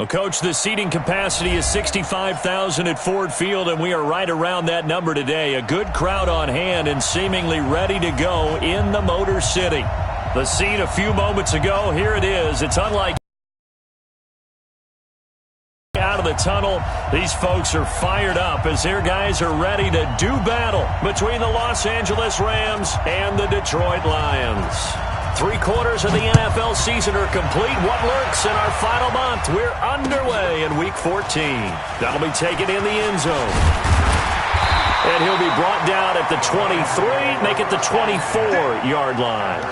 Well, Coach, the seating capacity is 65,000 at Ford Field, and we are right around that number today. A good crowd on hand and seemingly ready to go in the Motor City. The scene a few moments ago, here it is. It's unlike out of the tunnel. These folks are fired up as their guys are ready to do battle between the Los Angeles Rams and the Detroit Lions. 3/4 of the NFL season are complete. What lurks in our final month? We're underway in Week 14. That'll be taken in the end zone. And he'll be brought down at the 23, make it the 24-yard line.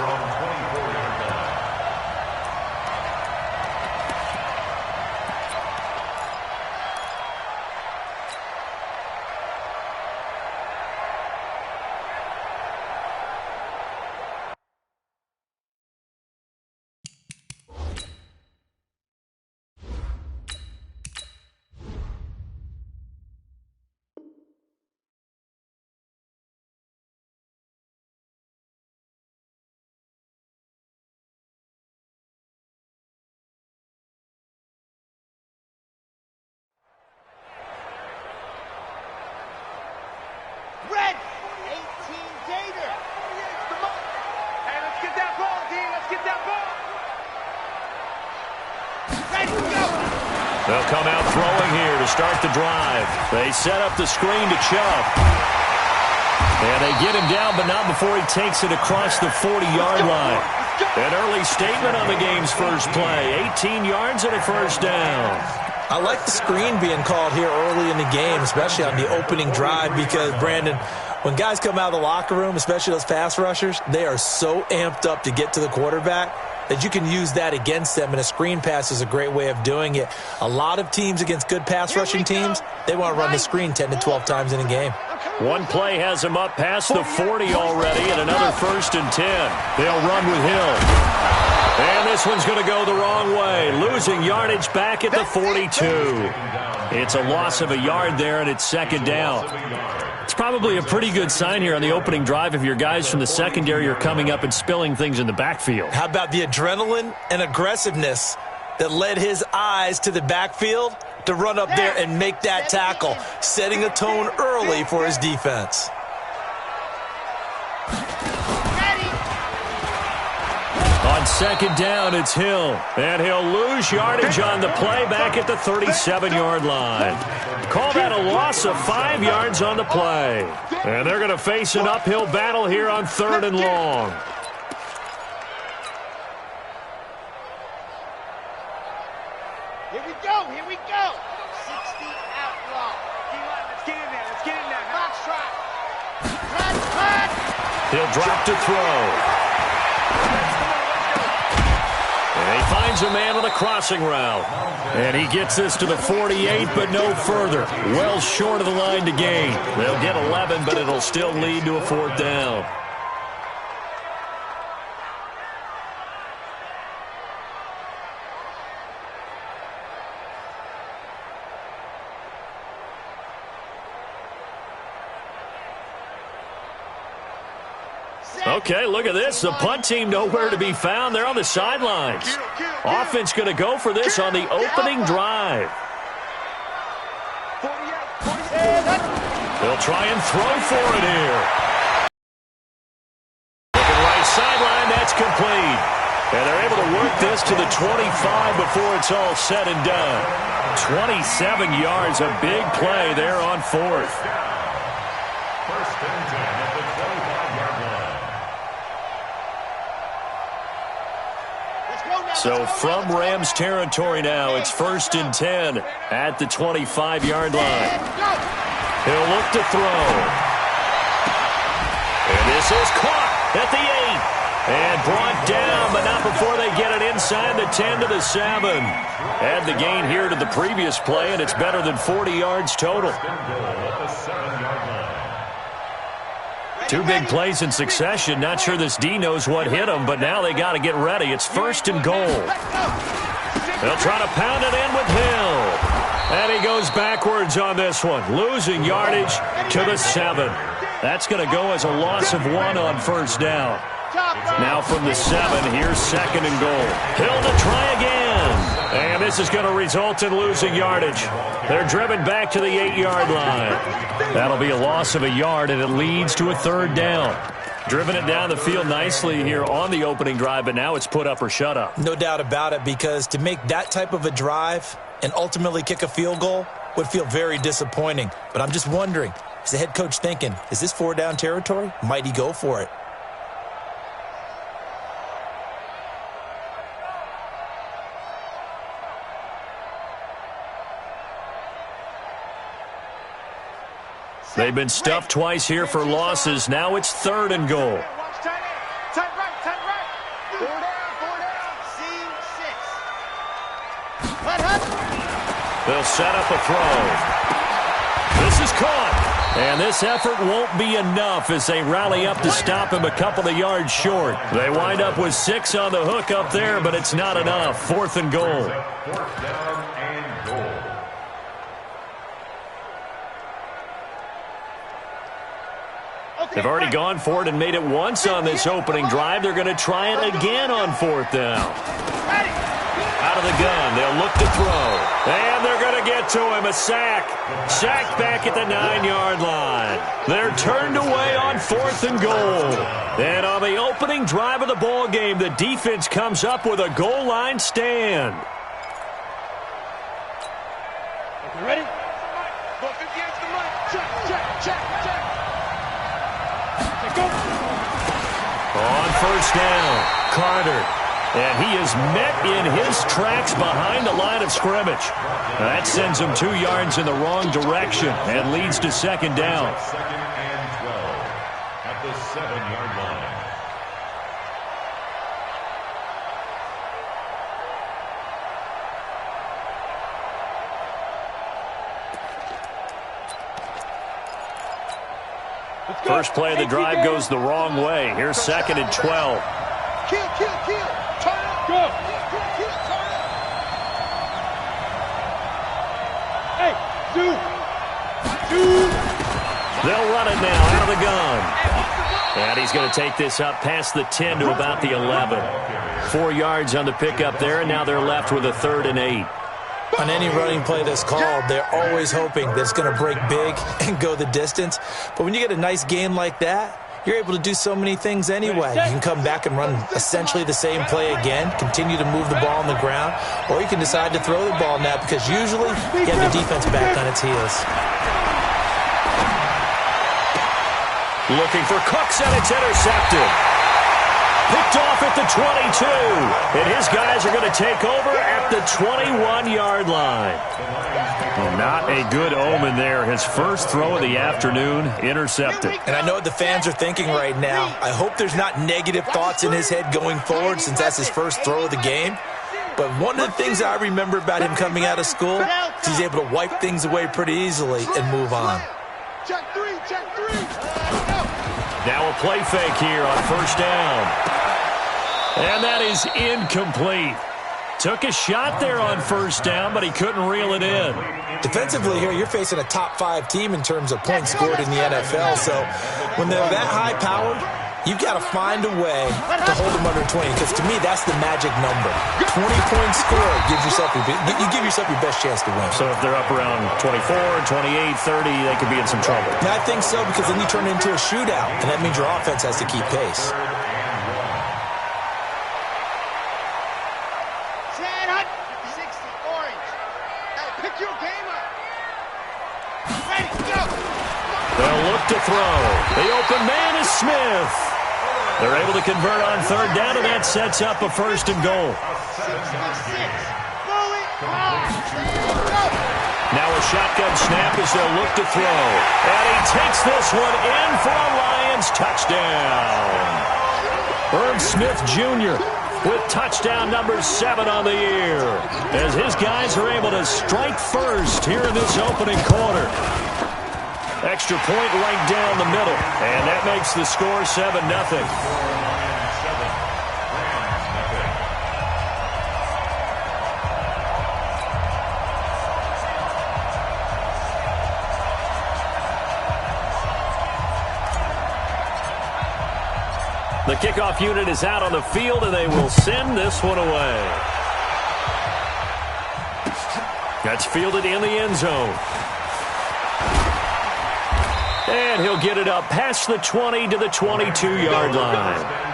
They'll come out throwing here to start the drive. They set up the screen to Chubb. And they get him down, but not before he takes it across the 40-yard line. An early statement on the game's first play. 18 yards and a first down. I like the screen being called here early in the game, especially on the opening drive, because, Brandon, when guys come out of the locker room, especially those pass rushers, they are so amped up to get to the quarterback that you can use that against them, and a screen pass is a great way of doing it. A lot of teams against good pass rushing teams, they want to run the screen 10 to 12 times in a game. One play has him up past the 40 already, and another 1st and 10. They'll run with Hill. And this one's going to go the wrong way, losing yardage back at the 42. It's a loss of a yard there, and it's 2nd down. It's probably a pretty good sign here on the opening drive if your guys from the secondary are coming up and spilling things in the backfield. How about the adrenaline and aggressiveness that led his eyes to the backfield to run up there and make that tackle, setting a tone early for his defense. On 2nd down, it's Hill. And he'll lose yardage on the play back at the 37-yard line. Call that a loss of 5 yards on the play. And they're going to face an uphill battle here on 3rd and long. Here we go, here we go. 60 outlaw. Let's get in there, let's get in there. Box trot. Cut. He'll drop to throw. And he finds a man on a crossing route. And he gets this to the 48, but no further. Well short of the line to gain. They'll get 11, but it'll still lead to a 4th down. Okay, look at this. The punt team nowhere to be found. They're on the sidelines. Offense going to go for this on the opening drive. They'll try and throw for it here. Looking right sideline, that's complete. And they're able to work this to the 25 before it's all said and done. 27 yards, a big play there on 4th. So from Rams territory now, it's 1st and 10 at the 25-yard line. He'll look to throw. And this is caught at the 8. And brought down, but not before they get it inside the 10 to the 7. Add the gain here to the previous play, and it's better than 40 yards total. 2 big plays in succession. Not sure this D knows what hit him, but now they got to get ready. It's 1st and goal. They'll try to pound it in with Hill. And he goes backwards on this one, losing yardage to the 7. That's going to go as a loss of 1 on 1st down. Now from the 7, here's 2nd and goal. Hill to try again. And this is going to result in losing yardage. They're driven back to the 8-yard line. That'll be a loss of a yard, and it leads to a third down. Driven it down the field nicely here on the opening drive, but now it's put up or shut up. No doubt about it, because to make that type of a drive and ultimately kick a field goal would feel very disappointing. But I'm just wondering, is the head coach thinking, is this 4-down territory? Might he go for it? They've been stuffed twice here for losses. Now it's 3rd and goal. Tight right. 4 down. Seam 6. They'll set up a throw. This is caught. And this effort won't be enough as they rally up to stop him a couple of yards short. They wind up with 6 on the hook up there, but it's not enough. 4th and goal. 4th down and goal. They've already gone for it and made it once on this opening drive. They're going to try it again on 4th down. Out of the gun, they'll look to throw. And they're going to get to him, a sack. Sacked back at the 9-yard line. They're turned away on 4th and goal. And on the opening drive of the ball game, the defense comes up with a goal line stand. You ready? Go 50 yards to the right. Check. On 1st down, Carter. And he is met in his tracks behind the line of scrimmage. That sends him 2 yards in the wrong direction and leads to 2nd down. 2nd and 12 at the 7-yard line. First play of the drive goes the wrong way. Here's 2nd and 12. Kill. Turn it. Go. Kill. Turn it. Hey, do. They'll run it now out of the gun. And he's going to take this up past the 10 to about the 11. 4 yards on the pickup there, and now they're left with a 3rd and 8. On any running play that's called, they're always hoping that it's going to break big and go the distance. But when you get a nice game like that, you're able to do so many things anyway. You can come back and run essentially the same play again, continue to move the ball on the ground, or you can decide to throw the ball now because usually you get the defense back on its heels. Looking for Cooks, and it's intercepted. Picked off at the 22. And his guys are going to take over at the 21-yard line. Well, not a good omen there. His first throw of the afternoon, intercepted. And I know what the fans are thinking right now. I hope there's not negative thoughts in his head going forward since that's his first throw of the game. But one of the things I remember about him coming out of school is he's able to wipe things away pretty easily and move on. Check three. Now a play fake here on 1st down. And that is incomplete. Took a shot there on 1st down, but he couldn't reel it in. Defensively here, you're facing a top 5 team in terms of points scored in the NFL. So when they're that high-powered, you've got to find a way to hold them under 20. Because to me, that's the magic number. 20 points scored gives yourself you give yourself your best chance to win. So if they're up around 24, 28, 30, they could be in some trouble. And I think so, because then you turn it into a shootout, and that means your offense has to keep pace. They'll look to throw. The open man is Smith. They're able to convert on 3rd down, and that sets up a 1st and goal. Now a shotgun snap as they'll look to throw. And he takes this one in for a Lions touchdown. Irv Smith Jr. with touchdown number 7 on the year, as his guys are able to strike first here in this opening quarter. Extra point right down the middle, and that makes the score 7-0. The kickoff unit is out on the field, and they will send this one away. That's fielded in the end zone. And he'll get it up past the 20 to the 22-yard line.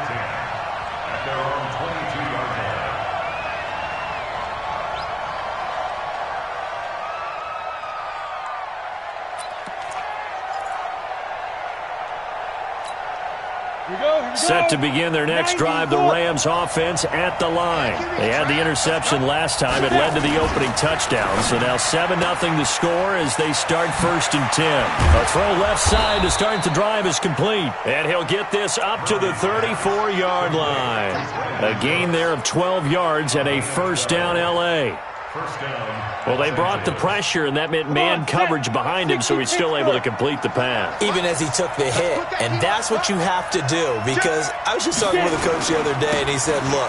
Set to begin their next drive, the Rams offense at the line. They had the interception last time. It led to the opening touchdown. So now 7-0 the score as they start 1st and 10. A throw left side to start the drive is complete. And he'll get this up to the 34-yard line. A gain there of 12 yards and a first down L.A. Well, they brought the pressure, and that meant man coverage behind him, so he's still able to complete the pass. Even as he took the hit, and that's what you have to do, because I was just talking with a coach the other day, and he said, look,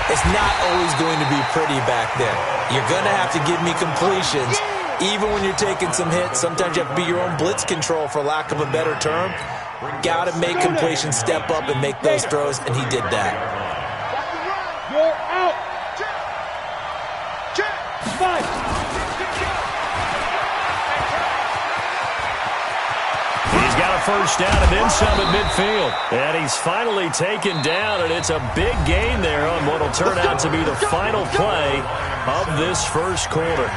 it's not always going to be pretty back there. You're going to have to give me completions. Even when you're taking some hits, sometimes you have to be your own blitz control, for lack of a better term. Got to make completions, step up, and make those throws, and he did that. You're out. Five. He's got a first down and then some at midfield. And he's finally taken down, and it's a big gain there on what will turn out to be the final play of this first quarter.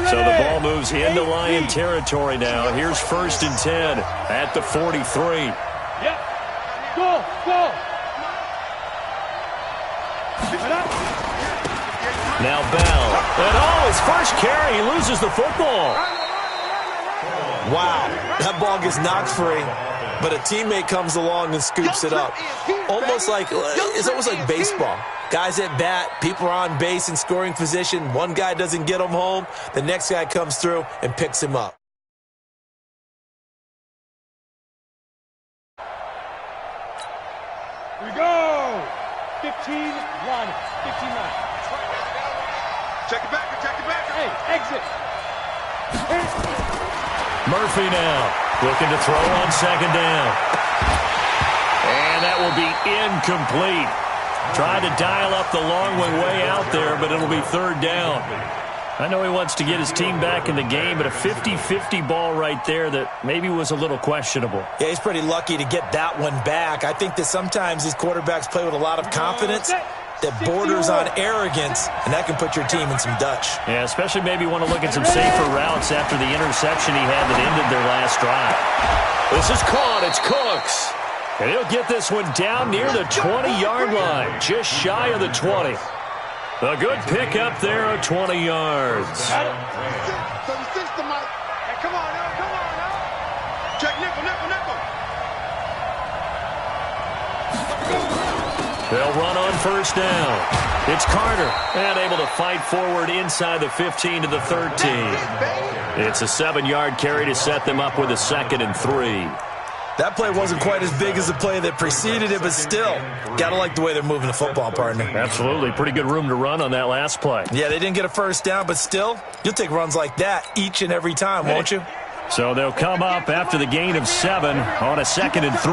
So the ball moves into Lion territory now. Here's 1st and 10 at the 43. Yep. Go. Now Bell. And his first carry, he loses the football. Wow, that ball gets knocked free, but a teammate comes along and scoops it up. It's almost like baseball. Guys at bat, people are on base in scoring position. One guy doesn't get him home. The next guy comes through and picks him up. Here we go. 15-1. 15-9. Check it back. Hey, exit. Murphy now looking to throw on 2nd down. And that will be incomplete. Tried to dial up the long way out there, but it'll be 3rd down. I know he wants to get his team back in the game, but a 50-50 ball right there that maybe was a little questionable. Yeah, he's pretty lucky to get that one back. I think that sometimes these quarterbacks play with a lot of confidence that borders on arrogance, and that can put your team in some Dutch. Yeah, especially maybe want to look at some safer routes after the interception he had that ended their last drive. This is caught. It's Cooks. And he'll get this one down near the 20-yard line, just shy of the 20. A good pick up there of 20 yards. Got it. 36 to Mike. Hey, come on now. Check nickel. They'll run on 1st down. It's Carter, and able to fight forward inside the 15 to the 13. It's a 7-yard carry to set them up with a 2nd and 3. That play wasn't quite as big as the play that preceded it, but still, got to like the way they're moving the football, partner. Absolutely. Pretty good room to run on that last play. Yeah, they didn't get a 1st down, but still, you'll take runs like that each and every time, won't you? So they'll come up after the gain of 7 on a 2nd and 3.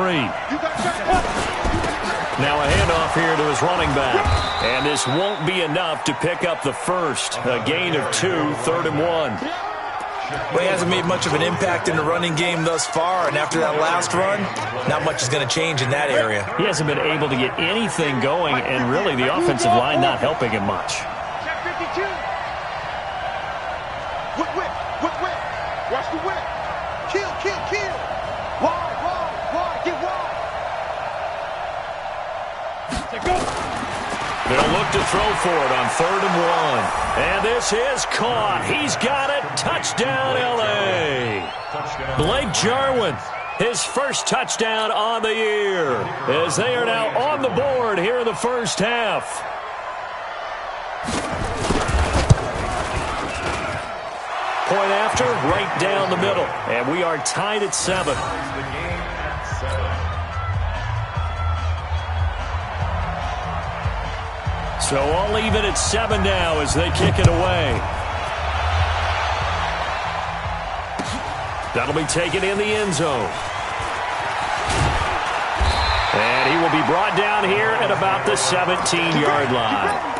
Now a handoff here to his running back. And this won't be enough to pick up the first. A gain of 2, 3rd and 1. Well, he hasn't made much of an impact in the running game thus far, and after that last run, not much is going to change in that area. He hasn't been able to get anything going, and really the offensive line not helping him much. Check 52. Whip. Watch the whip. Kill. Wide. Get wide. Take go. They'll look to throw for it on 3rd and 1. And this is caught. He's got it. Touchdown, L.A. Blake Jarwin, his first touchdown on the year, as they are now on the board here in the first half. Point after, right down the middle. And we are tied at 7. So all even at 7 now as they kick it away. That'll be taken in the end zone. And he will be brought down here at about the 17-yard line.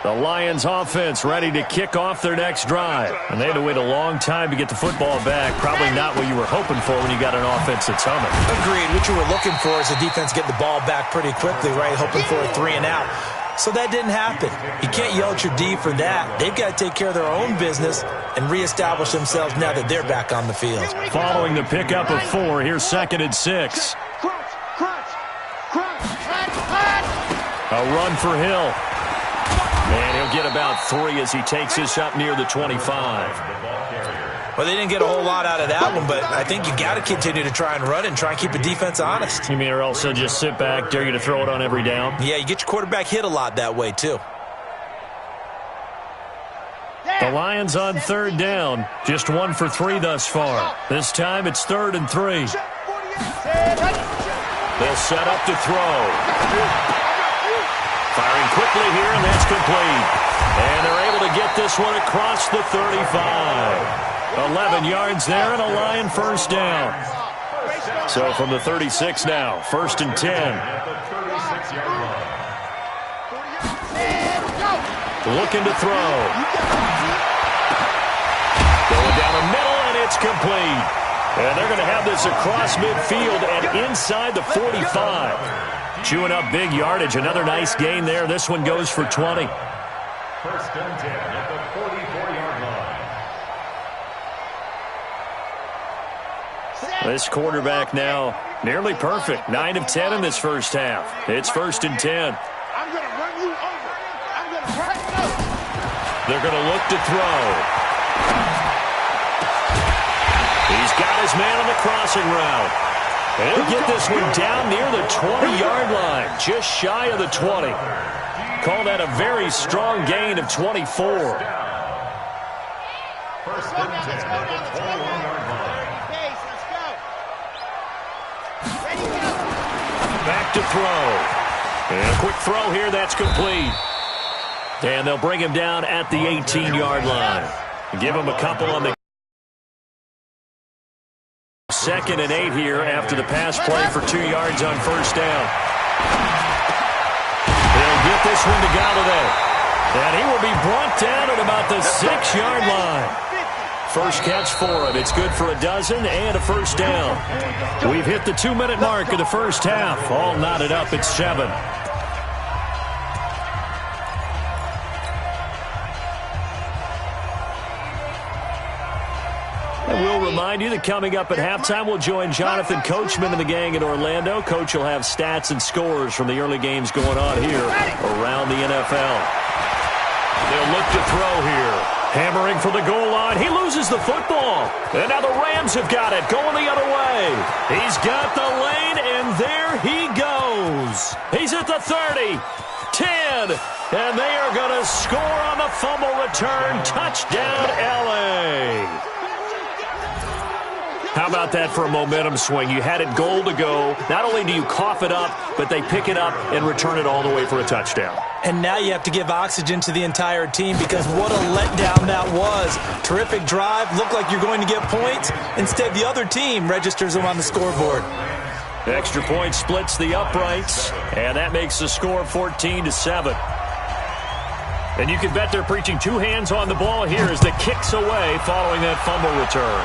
The Lions offense ready to kick off their next drive. And they had to wait a long time to get the football back. Probably not what you were hoping for when you got an offense that's humming. Agreed. What you were looking for is the defense getting the ball back pretty quickly, right? Hoping for a 3 and out. So that didn't happen. You can't yell at your D for that. They've got to take care of their own business and reestablish themselves now that they're back on the field. Following the pickup of 4, here's 2nd and 6. A run for Hill. And he'll get about 3 as he takes this up near the 25. Well, they didn't get a whole lot out of that one, but I think you got to continue to try and run it and try and keep the defense honest. You mean or else they'll just sit back, dare you to throw it on every down? Yeah, you get your quarterback hit a lot that way, too. The Lions on 3rd down. Just 1 for 3 thus far. This time it's 3rd and 3. They'll set up to throw. Firing quickly here, and that's complete. And they're able to get this one across the 35. 11 yards there and a Lion first down. So from the 36 now, 1st and 10. Looking to throw. Going down the middle, and it's complete. And they're going to have this across midfield and inside the 45. Chewing up big yardage. Another nice gain there. This one goes for 20. 1st and 10 at the 44-yard line. This quarterback now nearly perfect. 9 of 10 in this first half. It's 1st and 10. I'm going to run you over. I'm going to run you over. They're going to look to throw. He's got his man on the crossing route. He'll get this one down near the 20-yard line, just shy of the 20. Call that a very strong gain of 24. 1st and 10 at the 21-yard line. Back to throw. And a quick throw here, that's complete. And they'll bring him down at the 18-yard line. Give him a couple on the 2nd and 8 here after the pass play for 2 yards on 1st down. They'll get this one to Golladay. And he will be brought down at about the 6-yard line. First catch for him. It's good for a dozen and a first down. We've hit the 2-minute mark of the first half. All knotted up at 7. And we'll remind you that coming up at halftime, we'll join Jonathan Coachman and the gang in Orlando. Coach will have stats and scores from the early games going on here around the NFL. They'll look to throw here. Hammering for the goal line. He loses the football. And now the Rams have got it, going the other way. He's got the lane, and there he goes. He's at the 30, 10, and they are going to score on the fumble return. Touchdown, L.A. How about that for a momentum swing? You had it goal to go. Not only do you cough it up, but they pick it up and return it all the way for a touchdown. And now you have to give oxygen to the entire team because what a letdown that was. Terrific drive. Looked like you're going to get points. Instead, the other team registers them on the scoreboard. Extra point splits the uprights, and that makes the score 14-7. And you can bet they're preaching 2 hands on the ball here as the kick's away following that fumble return.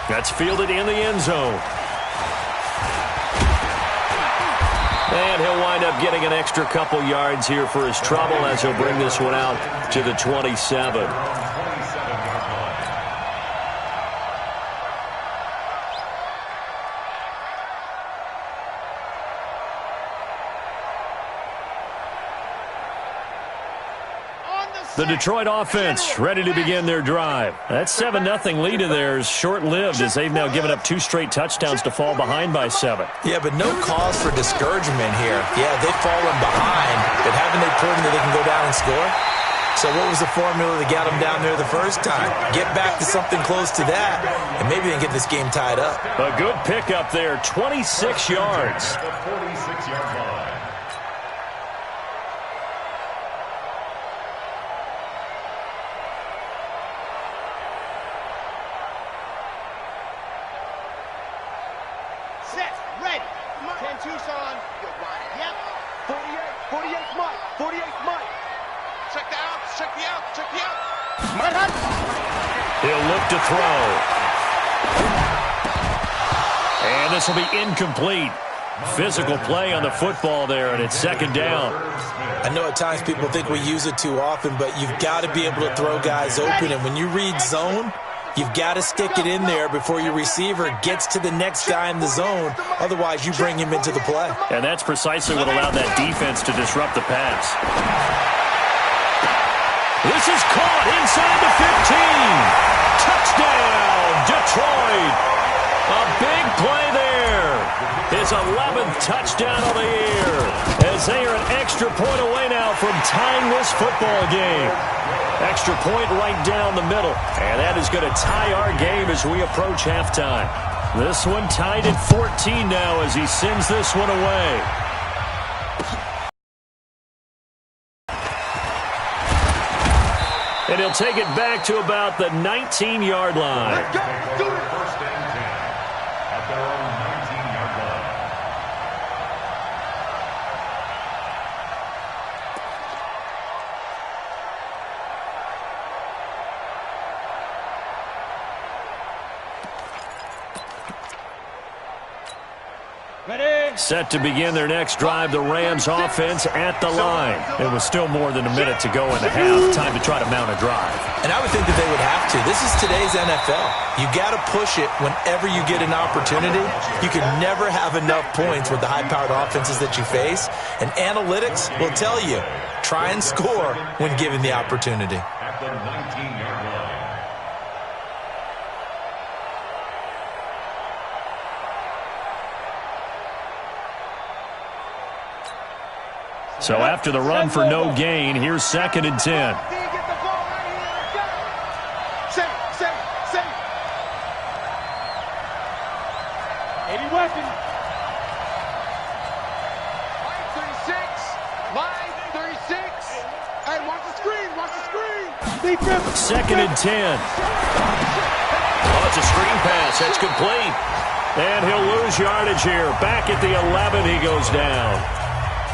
That's fielded in the end zone. And he'll wind up getting an extra couple yards here for his trouble as he'll bring this one out to the 27. The Detroit offense ready to begin their drive. That 7-0 lead of theirs short-lived as they've now given up 2 straight touchdowns to fall behind by 7. Yeah, but no cause for discouragement here. Yeah, they've fallen behind, but haven't they proven that they can go down and score? So what was the formula that got them down there the first time? Get back to something close to that, and maybe they can get this game tied up. A good pickup there, 26 yards. The 46-yard line. Set, ready. 10 Tucson. Yep. 48 Mike. 48 Mike. Check the outs, check the outs, check the outs. Mud Hunt. He'll look to throw. And this will be incomplete. Physical play on the football there, and it's second down. I know at times people think we use it too often, but you've got to be able to throw guys open. And when you read zone, you've got to stick it in there before your receiver gets to the next guy in the zone. Otherwise, you bring him into the play. And that's precisely what allowed that defense to disrupt the pass. This is caught inside the 15. Touchdown, Detroit. A big play there. His 11th touchdown of the year. As they are an extra point away now from tying this football game. Extra point right down the middle. And that is going to tie our game as we approach halftime. This one tied at 14 now as he sends this one away. And he'll take it back to about the 19-yard line. First and 10 at their own 19-yard line. Ready. Set to begin their next drive, the Rams offense at the line. It was still more than a minute to go in the half. Time to try to mount a drive. And I would think that they would have to. This is today's NFL. You got to push it whenever you get an opportunity. You can never have enough points with the high-powered offenses that you face. And analytics will tell you, try and score when given the opportunity. At the 19-yard line. So after the run for no gain, here's second and 10. Get the ball right here. Let's go. Safe. 80 weapon. Line 36. And watch the screen. Defense. Second and 10. Oh, it's a screen pass. That's complete. And he'll lose yardage here. Back at the 11, he goes down.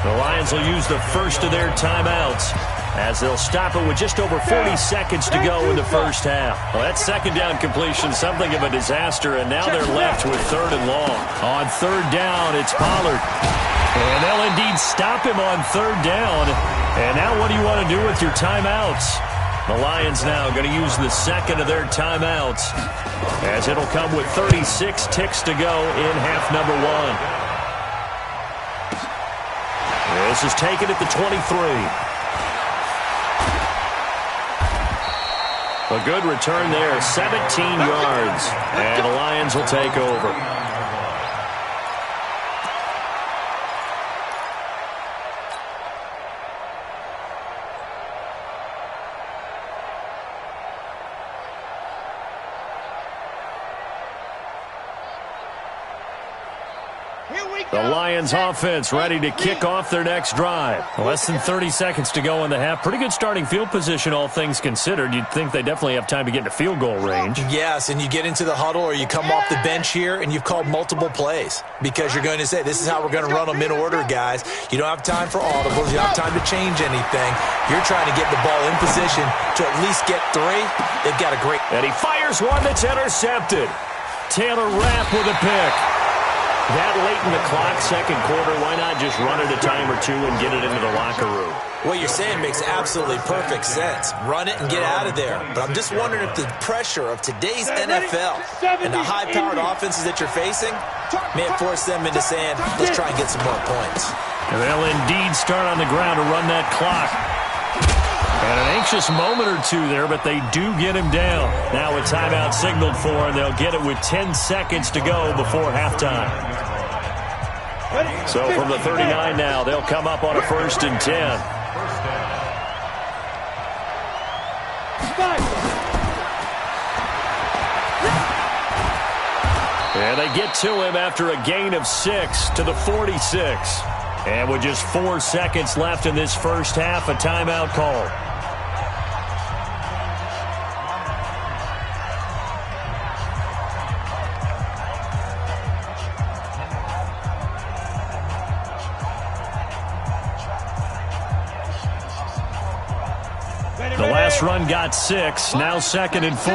The Lions will use the first of their timeouts as they'll stop it with just over 40 seconds to go in the first half. Well, that second down completion, something of a disaster, and now they're left with third and long. On third down, it's Pollard. And they'll indeed stop him on third down. And now what do you want to do with your timeouts? The Lions now going to use the second of their timeouts as it'll come with 36 ticks to go in half number one. This is taken at the 23. A good return there, 17 yards. And the Lions will take over. The Lions offense ready to kick off their next drive. Less than 30 seconds to go in the half. Pretty good starting field position, all things considered. You'd think they definitely have time to get into field goal range. Yes, and you get into the huddle or you come off the bench here and you've called multiple plays because you're going to say, this is how we're going to run them in order, guys. You don't have time for audibles. You don't have time to change anything. You're trying to get the ball in position to at least get three. They've got a great... And he fires one that's intercepted. Taylor Rapp with a pick. That late in the clock, second quarter, why not just run it a time or two and get it into the locker room? What you're saying makes absolutely perfect sense. Run it and get out of there. But I'm just wondering if the pressure of today's NFL and the high-powered offenses that you're facing may force them into saying, let's try and get some more points. And they'll indeed start on the ground to run that clock. And an anxious moment or two there, but they do get him down. Now a timeout signaled for, and they'll get it with 10 seconds to go before halftime. So from the 39 now, they'll come up on a 1st and 10. And they get to him after a gain of 6 to the 46. And with just 4 seconds left in this first half, a timeout call. The last run got 6, now 2nd and 4.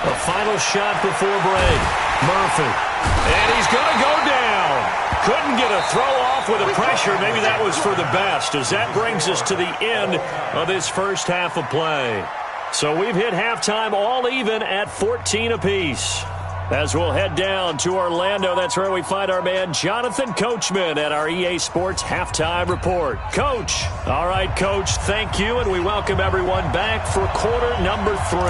A final shot before break. Murphy. And he's going to go down. Couldn't get a throw off with the pressure. Maybe that was for the best, as that brings us to the end of this first half of play. So we've hit halftime all even at 14 apiece. As we'll head down to Orlando, that's where we find our man Jonathan Coachman at our EA Sports Halftime Report. Coach. All right, Coach, thank you, and we welcome everyone back for quarter number 3.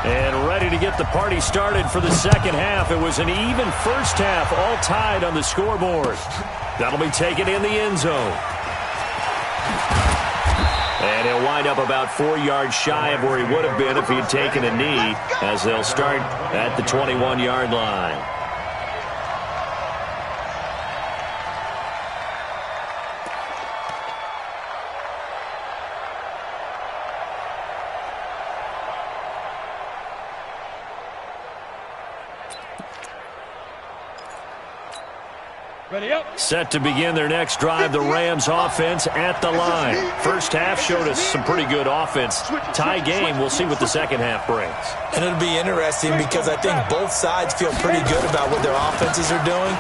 And ready to get the party started for the second half. It was an even first half, all tied on the scoreboard. That'll be taken in the end zone. And he'll wind up about 4 yards shy of where he would have been if he had taken a knee, as they'll start at the 21-yard line. Set to begin their next drive, the Rams offense at the line. First half showed us some pretty good offense. Tie game, we'll see what the second half brings. And it'll be interesting because I think both sides feel pretty good about what their offenses are doing.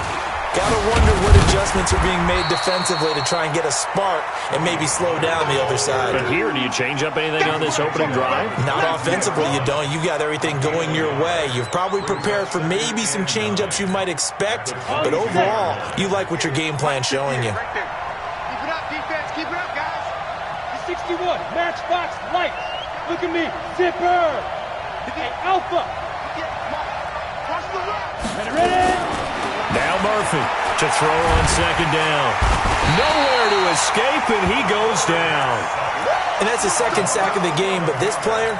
Gotta wonder what adjustments are being made defensively to try and get a spark and maybe slow down the other side. But here, do you change up anything on this opening drive? Not offensively, you don't. You got everything going your way. You've probably prepared for maybe some change-ups you might expect, but overall, you like what your game plan's showing you. Keep it up, defense. Keep it up, guys. The 61, Matchbox Lights. Look at me, Zipper. Hey, Alpha. Cross the road. Ready? Now Murphy to throw on second down. Nowhere to escape, and he goes down. And that's the second sack of the game, but this player,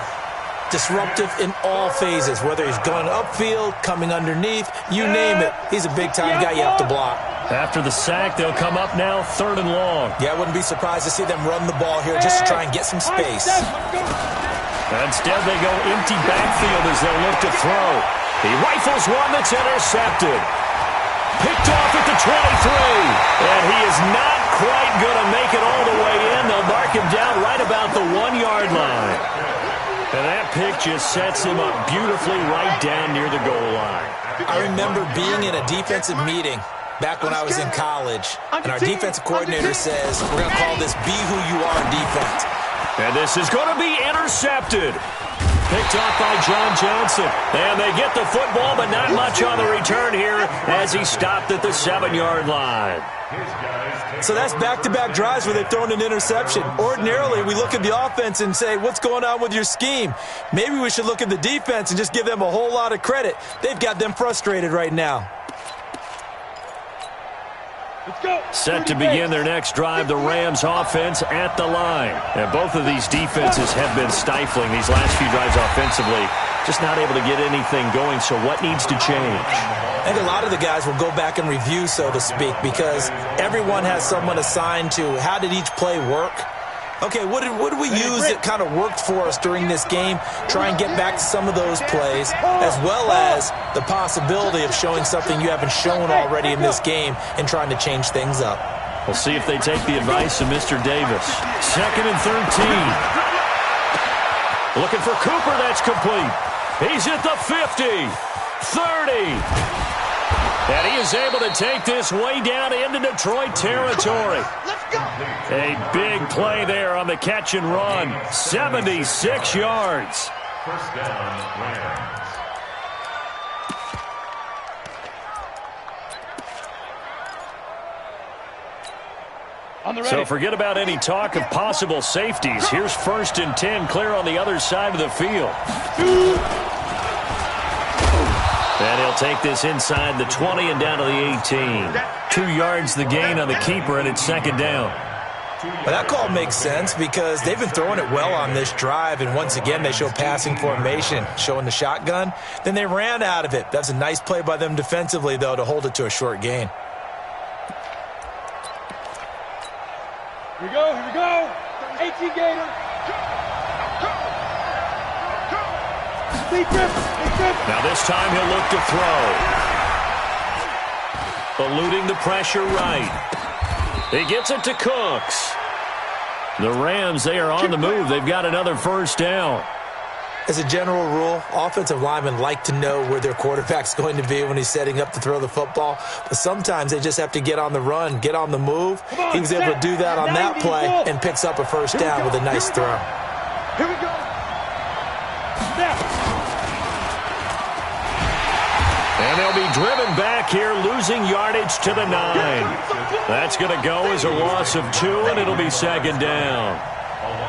disruptive in all phases, whether he's going upfield, coming underneath, you name it. He's a big-time guy you have to block. After the sack, they'll come up now 3rd and long. Yeah, I wouldn't be surprised to see them run the ball here just to try and get some space. Instead, they go empty backfield as they'll look to throw. He rifles one that's intercepted. Picked off at the 23. And he is not quite going to make it all the way in. They'll mark him down right about the 1-yard line. And that pick just sets him up beautifully right down near the goal line. I remember being in a defensive meeting back when I was in college, and our defensive coordinator says, we're going to call this Be Who You Are defense. And this is going to be intercepted. Picked off by John Johnson. And they get the football, but not much on the return here as he stopped at the 7-yard line. So that's back-to-back drives where they've thrown an interception. Ordinarily, we look at the offense and say, what's going on with your scheme? Maybe we should look at the defense and just give them a whole lot of credit. They've got them frustrated right now. Set to begin their next drive, the Rams offense at the line. And both of these defenses have been stifling these last few drives offensively. Just not able to get anything going, so what needs to change? I think a lot of the guys will go back and review, so to speak, because everyone has someone assigned to how did each play work. Okay, what did we use that kind of worked for us during this game? Try and get back to some of those plays, as well as the possibility of showing something you haven't shown already in this game and trying to change things up. We'll see if they take the advice of Mr. Davis. 2nd and 13. Looking for Cooper, that's complete. He's at the 50, 30. And he is able to take this way down into Detroit territory. Let's go. A big play there on the catch and run. 76 yards. First down, Rams. So forget about any talk of possible safeties. Here's 1st and 10, clear on the other side of the field. And he'll take this inside the 20 and down to the 18. 2 yards the gain on the keeper, and it's second down. Well, that call makes sense because they've been throwing it well on this drive, and once again they show passing formation, showing the shotgun. Then they ran out of it. That's a nice play by them defensively, though, to hold it to a short gain. Here we go, here we go. 18 Gator. Now this time he'll look to throw. Eluding the pressure right. He gets it to Cooks. The Rams, they are on the move. They've got another first down. As a general rule, offensive linemen like to know where their quarterback's going to be when he's setting up to throw the football. But sometimes they just have to get on the run, get on the move. He was able to do that on that play and picks up a first down with a nice throw. Here we go. Snap. And they'll be driven back here, losing yardage to the 9. That's going to go as a loss of 2, and it'll be second down.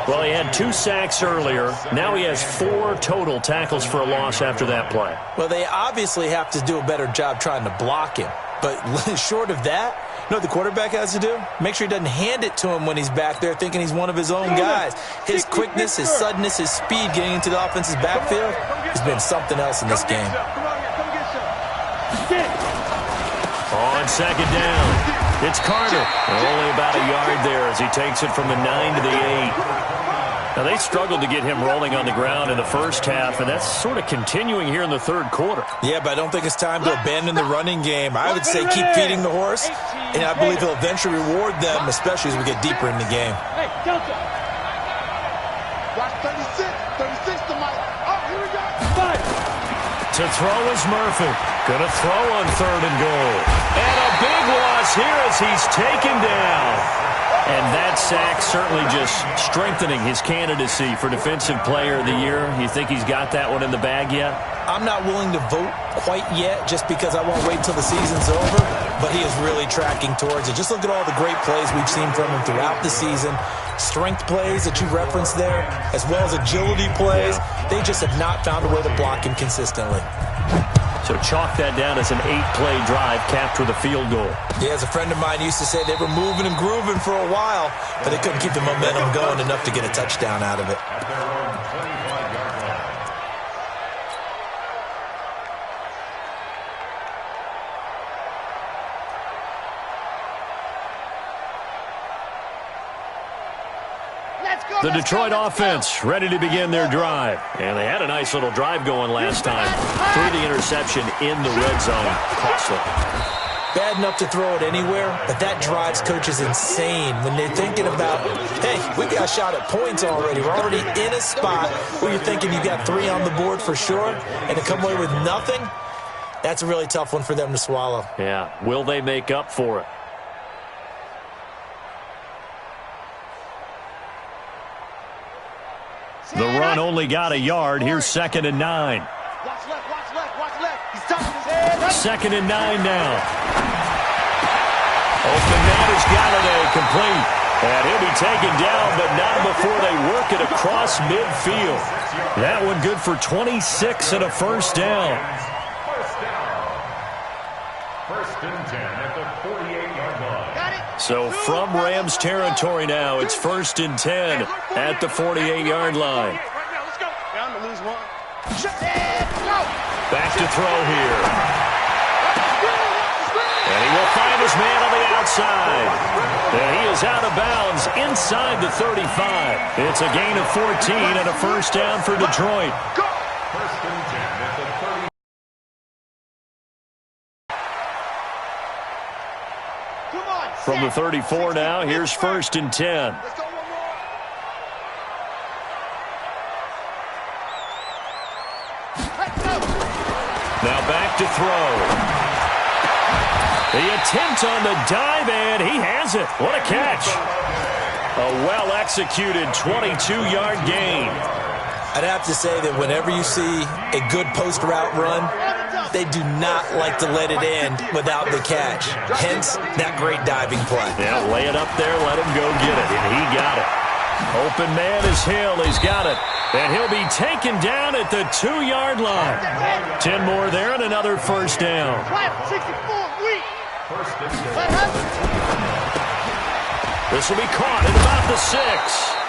Well, he had 2 sacks earlier. Now he has 4 total tackles for a loss after that play. Well, they obviously have to do a better job trying to block him. But short of that, you know what the quarterback has to do? Make sure he doesn't hand it to him when he's back there thinking he's one of his own guys. His quickness, his suddenness, his speed getting into the offense's backfield has been something else in this game. On second down, it's Carter. Only about a yard there as he takes it from the 9 to the 8. Now, they struggled to get him rolling on the ground in the first half, and that's sort of continuing here in the third quarter. Yeah, but I don't think it's time to abandon the running game. I would say keep feeding the horse, and I believe he'll eventually reward them, especially as we get deeper in the game. Hey, Delta. Watch 36 to Mike. Oh, here we go. 5. To throw is Murphy. Going to throw on 3rd and goal. And a big loss here as he's taken down. And that sack certainly just strengthening his candidacy for Defensive Player of the Year. You think he's got that one in the bag yet? I'm not willing to vote quite yet just because I won't wait until the season's over, but he is really tracking towards it. Just look at all the great plays we've seen from him throughout the season. Strength plays that you referenced there, as well as agility plays. They just have not found a way to block him consistently. So chalk that down as an 8-play drive capped with a field goal. Yeah, as a friend of mine used to say, they were moving and grooving for a while, but they couldn't keep the momentum going enough to get a touchdown out of it. The Detroit offense ready to begin their drive. And they had a nice little drive going last time. Threw the interception in the red zone. Costly. Bad enough to throw it anywhere, but that drives coaches insane when they're thinking about, hey, we got a shot at points already. We're already in a spot where you're thinking you got 3 on the board for sure, and to come away with nothing, that's a really tough one for them to swallow. Yeah, will they make up for it? The run only got a yard. Here's 2nd and 9. Watch left, watch left, watch left. He's touching his head. 2nd and 9 now. Open man is Galladay complete. And he'll be taken down, but not before they work it across midfield. That one good for 26 and a first down. First and 10 at the 48-yard line. Got it. So from Rams territory now, it's 1st and 10 at the 48-yard line. Right now, let's go. I'm going to lose one. Shut it. Go. Back to throw here. And he will find his man on the outside. And he is out of bounds inside the 35. It's a gain of 14 and a first down for Detroit. Go. First and 10 at the 30. Come on. From the 34 now, here's 1st and 10. Let's go one more. Let's go. Now back to throw. The attempt on the dive, and he has it. What a catch. A well-executed 22-yard gain. I'd have to say that whenever you see a good post route run, they do not like to let it end without the catch. Hence, that great diving play. Yeah, lay it up there, let him go get it, and he got it. Open man is Hill. He's got it. And he'll be taken down at the 2-yard line. 10 more there and another first down. 64 weak. This will be caught at about the 6.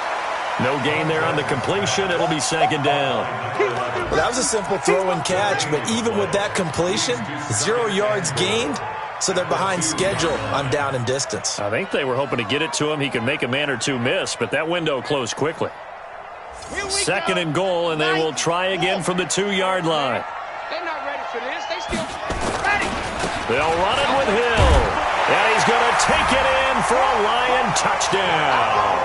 No gain there on the completion. It'll be second down. Well, that was a simple throw and catch, but even with that completion, 0 yards gained, so they're behind schedule on down and distance. I think they were hoping to get it to him. He could make a man or two miss, but that window closed quickly. Second and goal, and they will try again from the 2-yard line. They're not ready for this. They still ready. They'll run it with Hill. And he's going to take it in for a Lion touchdown.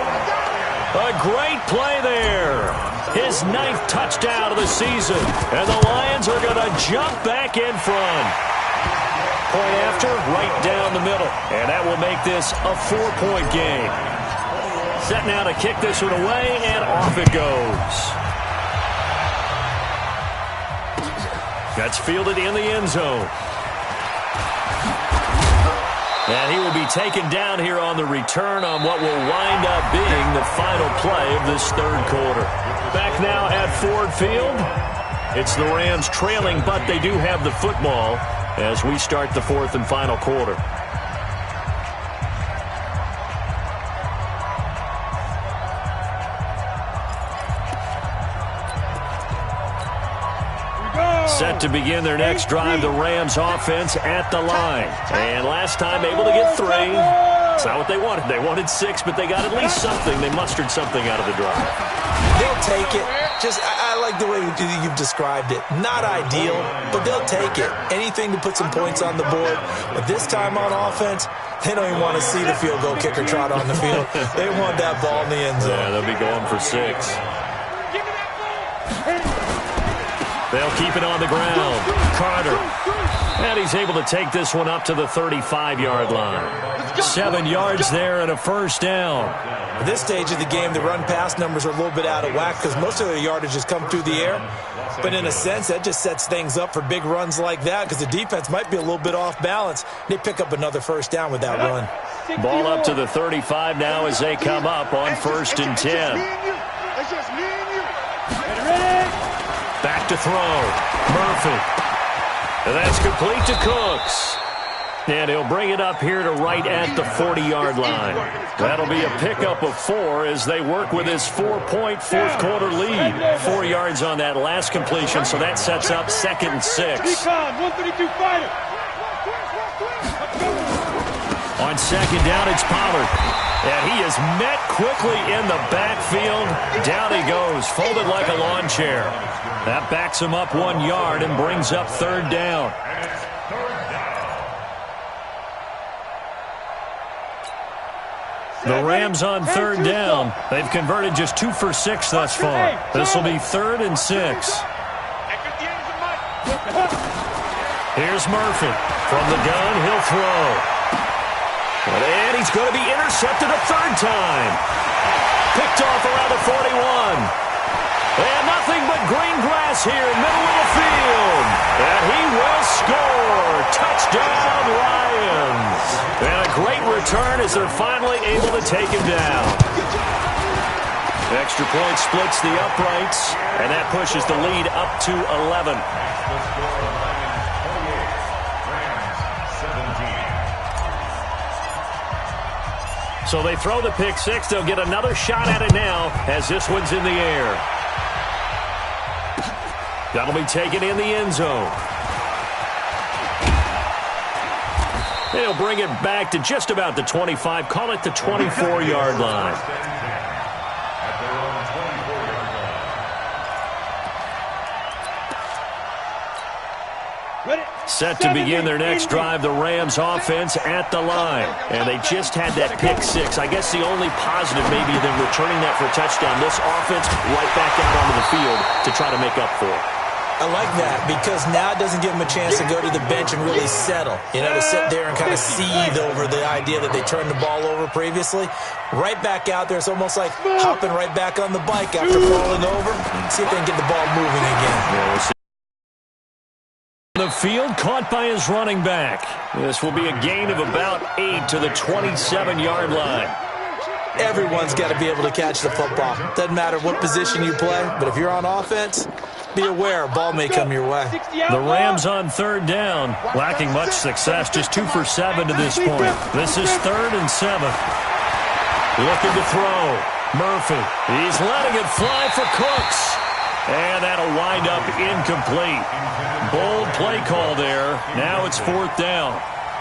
A great play there. His 9th touchdown of the season. And the Lions are going to jump back in front. Point after, right down the middle. And that will make this a 4-point game. Set now to kick this one away, and off it goes. That's fielded in the end zone. And he will be taken down here on the return on what will wind up being the final play of this third quarter. Back now at Ford Field. It's the Rams trailing, but they do have the football as we start the fourth and final quarter. Set to begin their next drive, the Rams offense at the line. And last time able to get 3. It's not what they wanted. They wanted 6, but they got at least something. They mustered something out of the drive. They'll take it. I like the way you've described it. Not ideal, but they'll take it. Anything to put some points on the board. But this time on offense, they don't even want to see the field goal kicker trot on the field. They want that ball in the end zone. Yeah, they'll be going for 6. They'll keep it on the ground. Carter. And he's able to take this one up to the 35-yard line. 7 yards there and a first down. At this stage of the game, the run-pass numbers are a little bit out of whack because most of their yardage has come through the air. But in a sense, that just sets things up for big runs like that because the defense might be a little bit off balance. They pick up another first down with that run. Ball up to the 35 now as they come up on 1st and 10. It's just me and you. Back to throw. Murphy. And that's complete to Cooks. And he'll bring it up here to right at the 40-yard line. That'll be a pickup of 4 as they work with his 4-point fourth-quarter lead. 4 yards on that last completion, so that sets up 2nd and 6. Recon, 132 fighter. On 2nd down, it's Pollard. And he is met quickly in the backfield. Down he goes, folded like a lawn chair. That backs him up 1 yard and brings up 3rd down. The Rams on 3rd down. They've converted just 2 for 6 thus far. This will be 3rd and 6. Here's Murphy. From the gun, he'll throw. And he's going to be intercepted a 3rd time. Picked off around the 41. And nothing but green grass here, middle of the field. And he will score. Touchdown, Lions. And a great return as they're finally able to take him down. Extra point splits the uprights, and that pushes the lead up to 11. So they throw the pick 6. They'll get another shot at it now as this one's in the air. That'll be taken in the end zone. They'll bring it back to just about the 25. Call it the 24-yard line. Set to begin their next drive, the Rams offense at the line. And they just had that pick 6. I guess the only positive maybe than returning that for a touchdown. This offense right back out onto the field to try to make up for it. I like that because now it doesn't give them a chance to go to the bench and really settle. You know, to sit there and kind of seethe over the idea that they turned the ball over previously. Right back out there. It's almost like hopping right back on the bike after falling over. See if they can get the ball moving again. Yeah, we'll see. The field caught by his running back. This will be a gain of about 8 to the 27-yard line. Everyone's got to be able to catch the football. Doesn't matter what position you play, but if you're on offense, be aware, ball may come your way. The Rams on third down, lacking much success, just 2 for 7 to this point. This is 3rd and 7. Looking to throw. Murphy, he's letting it fly for Cooks. And that'll wind up incomplete. Bold play call there. Now it's 4th down.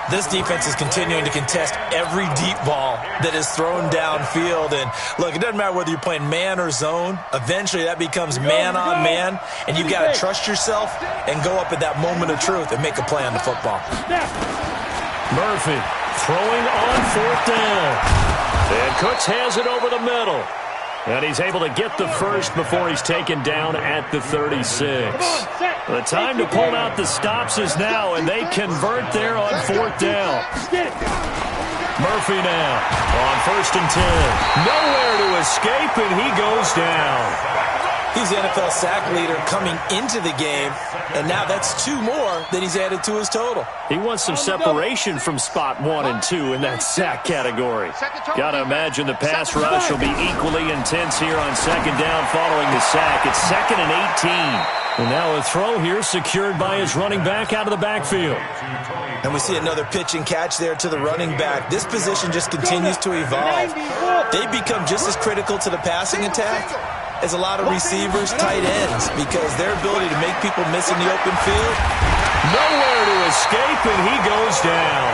This defense is continuing to contest every deep ball that is thrown downfield. And, look, it doesn't matter whether you're playing man or zone. Eventually, that becomes man-on-man, and you've got to trust yourself and go up at that moment of truth and make a play on the football. Murphy throwing on 4th down. And Cooks has it over the middle. And he's able to get the first before he's taken down at the 36. The time to pull out the stops is now, and they convert there on 4th down. Murphy now on 1st and 10. Nowhere to escape, and he goes down. He's the NFL sack leader coming into the game, and now that's 2 more that he's added to his total. He wants some separation from spot 1 and 2 in that sack category. Got to imagine the pass rush will be equally intense here on 2nd down following the sack. It's 2nd and 18. And now a throw here secured by his running back out of the backfield. And we see another pitch and catch there to the running back. This position just continues to evolve. They become just as critical to the passing attack as a lot of receivers, tight ends, because their ability to make people miss in the open field. Nowhere to escape, and he goes down.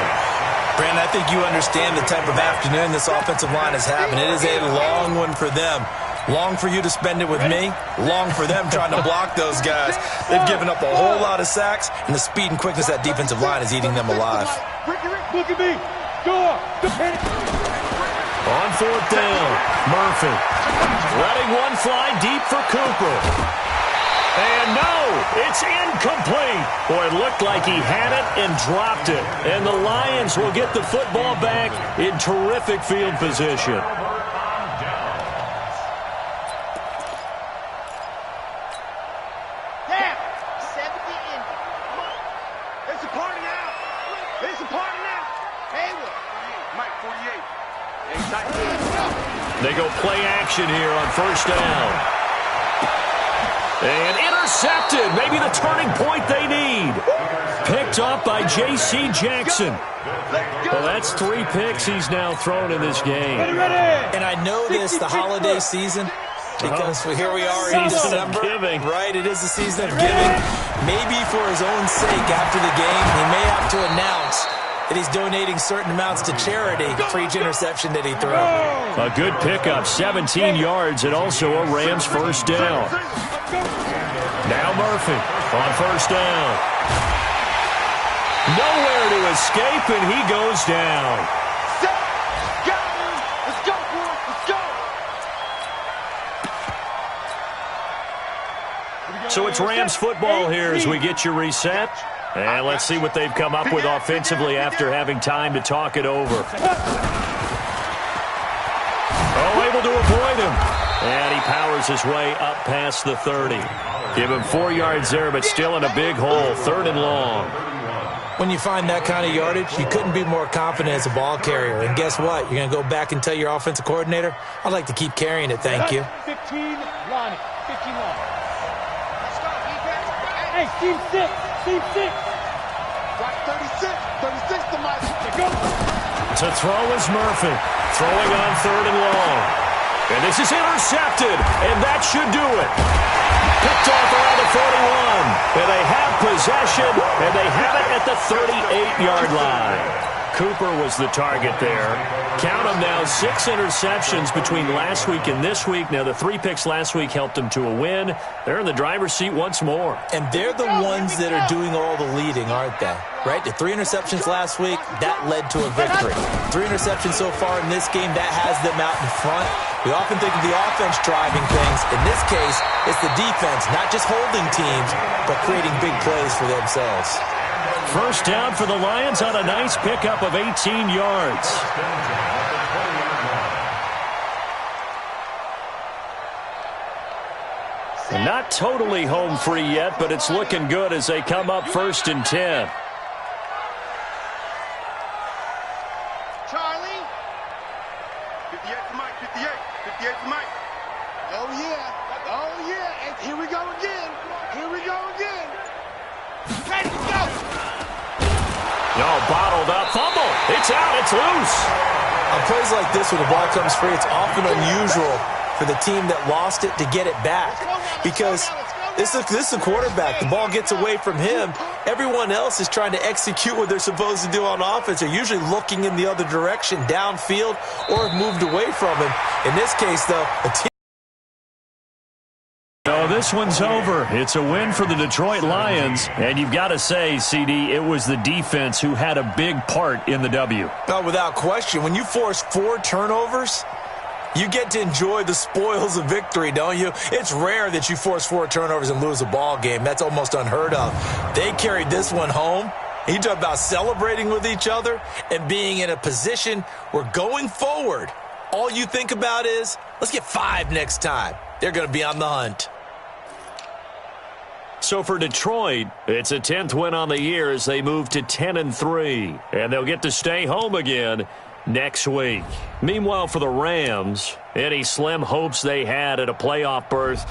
Brandon, I think you understand the type of afternoon this offensive line is having. It is a long one for them. Long for you to spend it with me. Long for them trying to block those guys. They've given up a whole lot of sacks, and the speed and quickness of that defensive line is eating them alive. Look at me. Go up. On 4th down, Murphy letting one fly deep for Cooper. And no, it's incomplete. Boy, it looked like he had it and dropped it. And the Lions will get the football back in terrific field position. Damn, 70 in. It's a party now. It's a party now. Hayward. Mike 48. They go play action here on 1st down. And intercepted. Maybe the turning point they need. Picked up by J.C. Jackson. Well, that's 3 picks he's now thrown in this game. And I know this, the holiday season, because here we are in December. Giving. Right, it is the season of giving. Maybe for his own sake after the game, he may have to announce that he's donating certain amounts to charity for each interception that he threw. A good pickup, 17 yards, and also a Rams 1st down. Now Murphy on 1st down. Nowhere to escape, and he goes down. Let's go, boys. Let's go. So it's Rams football here as we get you reset. And let's see what they've come up with offensively after having time to talk it over. Oh, able to avoid him. And he powers his way up past the 30. Give him 4 yards there, but still in a big hole. 3rd and long. When you find that kind of yardage, you couldn't be more confident as a ball carrier. And guess what? You're going to go back and tell your offensive coordinator, I'd like to keep carrying it, thank you. 15 line. 15 line. Hey, team 6. Team 6. Got 36 to my. To throw is Murphy. Throwing on 3rd and long. And this is intercepted, and that should do it. Picked off around the 41. And they have possession, and they have it at the 38-yard line. Cooper was the target there. Count them now, 6 interceptions between last week and this week. Now, the 3 picks last week helped them to a win. They're in the driver's seat once more. And they're the ones that are doing all the leading, aren't they? Right? The 3 interceptions last week, that led to a victory. 3 interceptions so far in this game, that has them out in front. We often think of the offense driving things. In this case, it's the defense, not just holding teams, but creating big plays for themselves. 1st down for the Lions on a nice pickup of 18 yards. Not totally home free yet, but it's looking good as they come up 1st and 10. Charlie. 58 for Mike. It's out. It's loose. On plays like this, when the ball comes free, it's often unusual for the team that lost it to get it back, because this is a quarterback. The ball gets away from him. Everyone else is trying to execute what they're supposed to do on offense. They're usually looking in the other direction, downfield, or have moved away from him. In this case, though, a team. No, this one's over. It's a win for the Detroit Lions. And you've got to say, CD, it was the defense who had a big part in the W. No, without question. When you force 4 turnovers, you get to enjoy the spoils of victory, don't you? It's rare that you force 4 turnovers and lose a ball game. That's almost unheard of. They carried this one home. You talk about celebrating with each other and being in a position where going forward, all you think about is, let's get 5 next time. They're going to be on the hunt. So for Detroit, it's a 10th win on the year as they move to 10-3. And they'll get to stay home again next week. Meanwhile, for the Rams, any slim hopes they had at a playoff berth